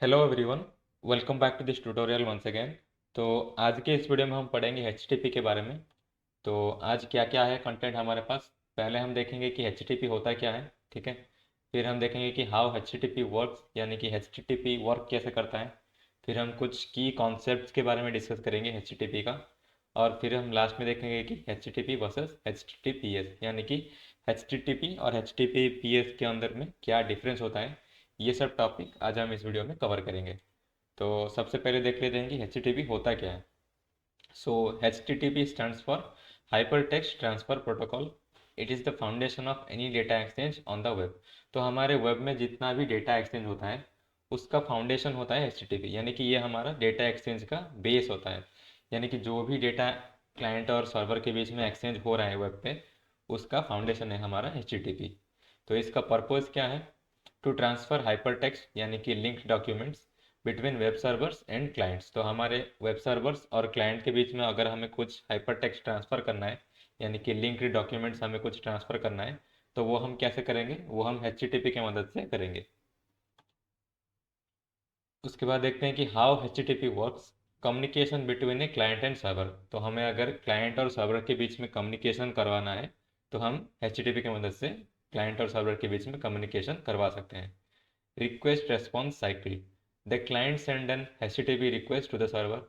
Hello everyone, welcome back to this tutorial once again. तो आज के इस वीडियो में हम पढ़ेंगे एचटीटीपी के बारे में। तो आज क्या क्या है कंटेंट हमारे पास। पहले हम देखेंगे कि एचटीटीपी होता क्या है, ठीक है। फिर हम देखेंगे कि हाउ एचटीटीपी वर्क्स, यानी कि एचटीटीपी वर्क कैसे करता है। फिर हम कुछ की कॉन्सेप्ट्स के बारे में डिस्कस करेंगे एचटीटीपी का। और फिर हम लास्ट में देखेंगे कि एचटीटीपी वर्सेस एचटीटीपीएस, यानी कि एचटीटीपी और एचटीटीपीएस के अंदर में क्या डिफरेंस होता है। ये सब टॉपिक आज हम इस वीडियो में कवर करेंगे। तो सबसे पहले देख लेते हैं कि एच होता क्या है। So H stands for hyper text transfer protocol. It is the foundation of any data exchange on the web. तो हमारे वेब में जितना भी डेटा एक्सचेंज होता है उसका फाउंडेशन होता है एच यानी कि ये हमारा डेटा एक्सचेंज का बेस होता है। यानी कि जो भी डेटा क्लाइंट और सर्वर के बीच में एक्सचेंज हो रहा है वेब पे, उसका फाउंडेशन है हमारा एच। तो इसका पर्पज़ क्या है? टू ट्रांसफ़र हाइपरटेक्स्ट यानी कि linked documents between web servers and clients. तो हमारे वेब सर्वर्स और क्लाइंट के बीच में अगर हमें कुछ हाइपरटेक्स्ट ट्रांसफ़र करना है, यानी कि लिंक्ड डॉक्यूमेंट्स हमें कुछ ट्रांसफ़र करना है, तो वो हम कैसे करेंगे? वो हम एच की मदद से करेंगे। उसके बाद देखते हैं कि how H works. Communication between a client and server. तो हमें अगर क्लाइंट और सर्वर के बीच में कम्युनिकेशन करवाना है तो हम एच की मदद से क्लाइंट और सर्वर के बीच में कम्युनिकेशन करवा सकते हैं। Request response cycle. The client send an HTTP request to the server.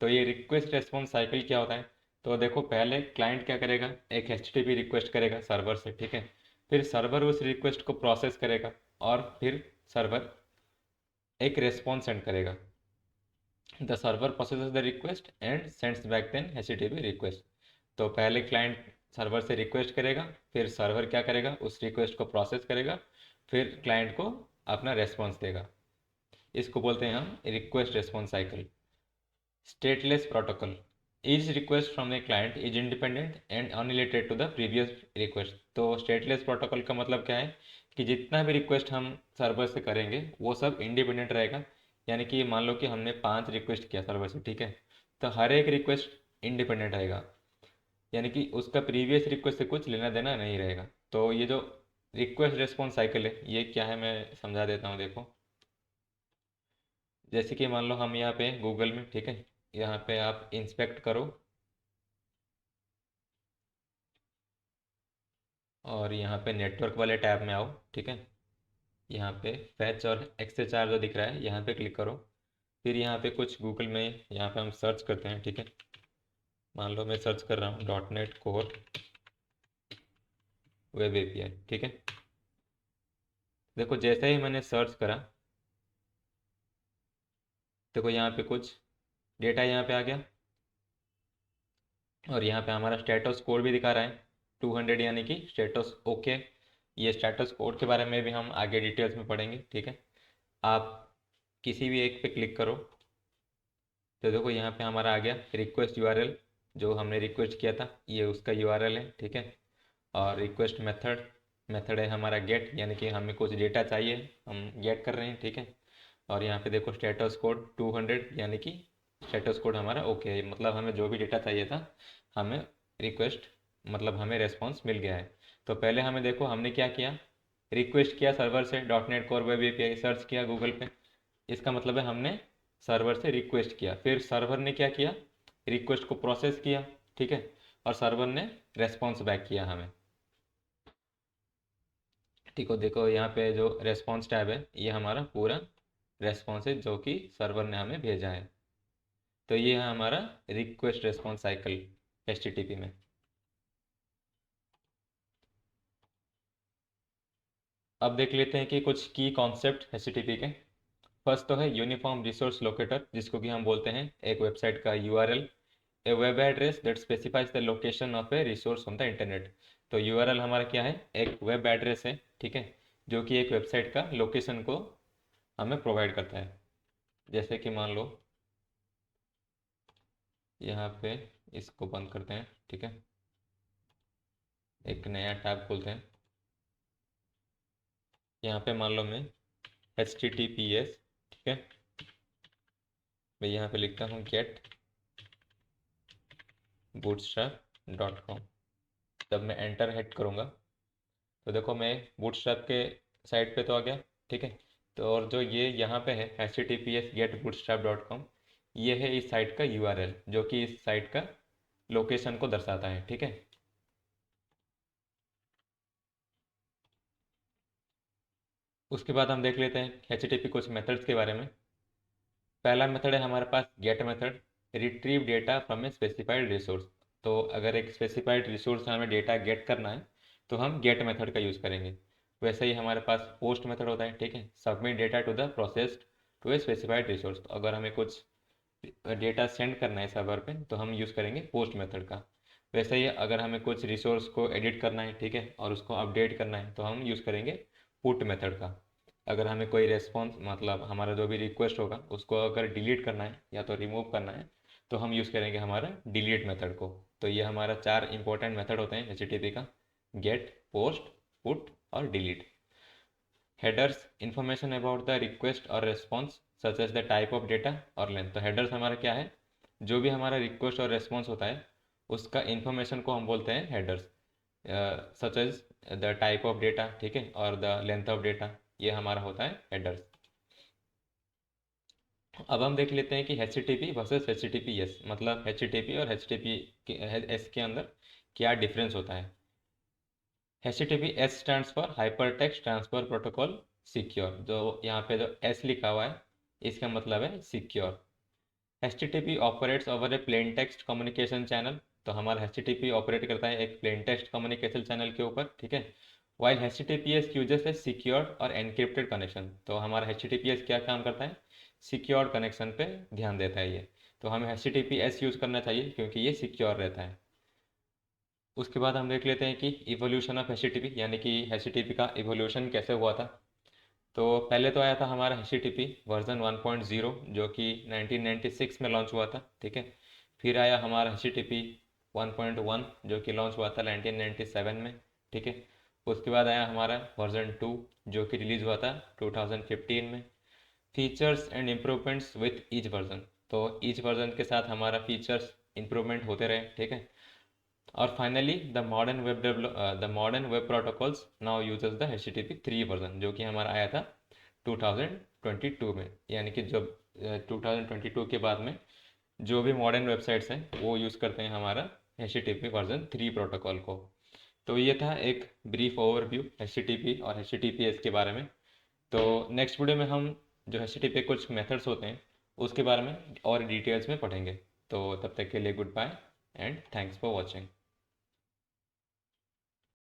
तो ये रिक्वेस्ट रेस्पॉन्स साइकिल क्या होता है? तो देखो, पहले क्लाइंट क्या करेगा, एक एचटीटीपी रिक्वेस्ट करेगा सर्वर से, ठीक है। फिर सर्वर उस रिक्वेस्ट को प्रोसेस करेगा और फिर सर्वर एक रेस्पॉन्स सेंड करेगा। The server processes the request and sends back then HTTP request. तो पहले क्लाइंट सर्वर से रिक्वेस्ट करेगा, फिर सर्वर क्या करेगा, उस रिक्वेस्ट को प्रोसेस करेगा, फिर क्लाइंट को अपना रेस्पॉन्स देगा। इसको बोलते हैं हम request response cycle. Stateless protocol. Each request from the client is independent and unrelated to the previous request. तो स्टेटलेस प्रोटोकॉल का मतलब क्या है कि जितना भी रिक्वेस्ट हम सर्वर से करेंगे वो सब इंडिपेंडेंट रहेगा। यानी कि मान लो कि हमने 5 रिक्वेस्ट किया सर्वर से, ठीक है। तो हर एक रिक्वेस्ट इंडिपेंडेंट रहेगा, यानी कि उसका प्रीवियस रिक्वेस्ट से कुछ लेना देना नहीं रहेगा। तो ये जो रिक्वेस्ट रेस्पॉन्स साइकिल है ये क्या है, मैं समझा देता हूँ। देखो, जैसे कि मान लो हम यहाँ पे गूगल में, ठीक है, यहाँ पे आप इंस्पेक्ट करो और यहाँ पे नेटवर्क वाले टैब में आओ, ठीक है। यहाँ पे फैच और एक्सेस चार्ज जो दिख रहा है यहाँ पे क्लिक करो। फिर यहाँ पे कुछ गूगल में यहाँ पे हम सर्च करते हैं, ठीक है। मान लो मैं सर्च कर रहा हूँ .NET कोर वेब API, ठीक है। देखो, जैसे ही मैंने सर्च करा, देखो यहाँ पे कुछ डेटा यहाँ पे आ गया और यहाँ पे हमारा स्टेटस कोड भी दिखा रहा है 200, यानी कि स्टेटस ओके। ये स्टेटस कोड के बारे में भी हम आगे डिटेल्स में पढ़ेंगे, ठीक है। आप किसी भी एक पे क्लिक करो तो देखो यहाँ पे हमारा आ गया रिक्वेस्ट यूआरएल। जो हमने रिक्वेस्ट किया था ये उसका यूआरएल है, ठीक है। और रिक्वेस्ट मेथड, मेथड है हमारा गेट, यानी कि हमें कुछ डेटा चाहिए, हम गेट कर रहे हैं, ठीक है। और यहाँ पे देखो स्टेटस कोड 200, यानी कि स्टेटस कोड हमारा ओके है, मतलब हमें जो भी डेटा चाहिए था हमें रिक्वेस्ट, मतलब हमें रेस्पॉन्स मिल गया है। तो पहले हमें देखो हमने क्या किया, रिक्वेस्ट किया सर्वर से .NET core web API, search किया गूगल पे। इसका मतलब है हमने सर्वर से रिक्वेस्ट किया, फिर सर्वर ने क्या किया, रिक्वेस्ट को प्रोसेस किया, ठीक है। और सर्वर ने रेस्पॉन्स बैक किया हमें। ठीक हो, देखो यहाँ पे जो रेस्पॉन्स टैब है ये हमारा पूरा रेस्पॉन्स है जो कि सर्वर ने हमें भेजा है। तो ये है हमारा रिक्वेस्ट रेस्पॉन्स साइकिल HTTP में। अब देख लेते हैं कि कुछ की कॉन्सेप्ट HTTP के। फर्स्ट तो है यूनिफॉर्म रिसोर्स लोकेटर, जिसको कि हम बोलते हैं एक वेबसाइट का URL. A web address that specifies the location of A resource on the internet. तो यूआरएल हमारा क्या है, एक वेब एड्रेस है, ठीक है, जो कि एक वेबसाइट का लोकेशन को हमें प्रोवाइड करता है। जैसे कि मान लो यहाँ पे इसको बंद करते हैं, ठीक है। एक नया टैब खोलते हैं। यहाँ पे मान लो मैं HTTPS, ठीक है, मैं यहाँ पे लिखता हूँ गेट bootstrap.com। जब मैं एंटर हिट करूँगा तो देखो मैं बूटस्ट्रैप के साइट पे तो आ गया, ठीक है। तो और जो ये यहाँ पे है https://getbootstrap.com, ये है इस साइट का URL जो कि इस साइट का लोकेशन को दर्शाता है। ठीक है, उसके बाद हम देख लेते हैं HTTP कुछ मेथड्स के बारे में। पहला मेथड है हमारे पास get method, retrieve data from a specified resource. तो अगर एक स्पेसिफाइड रिसोर्स से हमें डेटा गेट करना है तो हम गेट मेथड का यूज़ करेंगे। वैसे ही हमारे पास पोस्ट मेथड होता है। ठीक है, submit data to the processed to a specified resource. तो अगर हमें कुछ डेटा सेंड करना है सर्वर पे तो हम यूज़ करेंगे पोस्ट मेथड का। वैसे ही अगर हमें कुछ रिसोर्स को एडिट करना है, ठीक है, और उसको अपडेट करना है तो हम यूज़ करेंगे पुट मेथड का। अगर हमें कोई रेस्पॉन्स मतलब हमारा जो भी रिक्वेस्ट होगा उसको अगर डिलीट करना है या तो रिमूव करना है तो हम यूज़ करेंगे हमारा डिलीट मेथड को। तो ये हमारा 4 इंपॉर्टेंट मेथड होते हैं HTTP का: गेट, पोस्ट, पुट और delete. Headers, information about the request और response such as the type of data और लेंथ। तो हेडर्स हमारा क्या है, जो भी हमारा रिक्वेस्ट और रेस्पॉन्स होता है उसका इंफॉर्मेशन को हम बोलते हैं headers, such as the type of data, ठीक है, और द लेंथ ऑफ डेटा, ये हमारा होता है हेडर्स। अब हम देख लेते हैं कि HTTP वर्सेस HTTPS, मतलब HTTP और HTTPS के अंदर क्या डिफरेंस होता है। HTTPS stands for hyper text transfer protocol secure. जो यहाँ पे जो S लिखा हुआ है इसका मतलब है सिक्योर। HTTP ऑपरेट्स ओवर ए प्लेन टेक्स्ट कम्युनिकेशन चैनल। तो हमारा HTTP ऑपरेट करता है एक प्लेन टेक्स्ट कम्युनिकेशन चैनल के ऊपर, ठीक है। वाइल HTTPS यूजेस ए सिक्योर्ड और एनक्रिप्टेड कनेक्शन। तो हमारा HTTPS क्या काम करता है, सिक्योर्ड कनेक्शन पे ध्यान देता है ये। तो हमें HTTPS यूज़ करना चाहिए क्योंकि ये सिक्योर रहता है। उसके बाद हम देख लेते हैं कि इवोल्यूशन ऑफ HTTP, यानी कि HTTP का इवोल्यूशन कैसे हुआ था। तो पहले तो आया था हमारा HTTP वर्जन 1.0 जो कि 1996 में लॉन्च हुआ था, ठीक है। फिर आया हमारा HTTP 1.1 जो कि लॉन्च हुआ था 1997 में, ठीक है। उसके बाद आया हमारा वर्जन 2 जो कि रिलीज़ हुआ था 2015 में। Features and improvements with each version. तो ईच वर्जन के साथ हमारा फीचर्स इम्प्रूवमेंट होते रहे, ठीक है। और finally the modern web protocols now uses the HTTP 3 version जो कि हमारा आया था 2022 में। यानी कि जब 2022 के बाद में जो भी मॉडर्न वेबसाइट्स हैं वो यूज़ करते हैं हमारा HTTP वर्जन 3 प्रोटोकॉल को। तो ये था एक ब्रीफ ओवरव्यू HTTP और HTTPS के बारे में। तो नेक्स्ट वीडियो में हम जो HTTP कुछ मेथड्स होते हैं उसके बारे में और डिटेल्स में पढ़ेंगे। तो तब तक के लिए good bye and thanks for watching.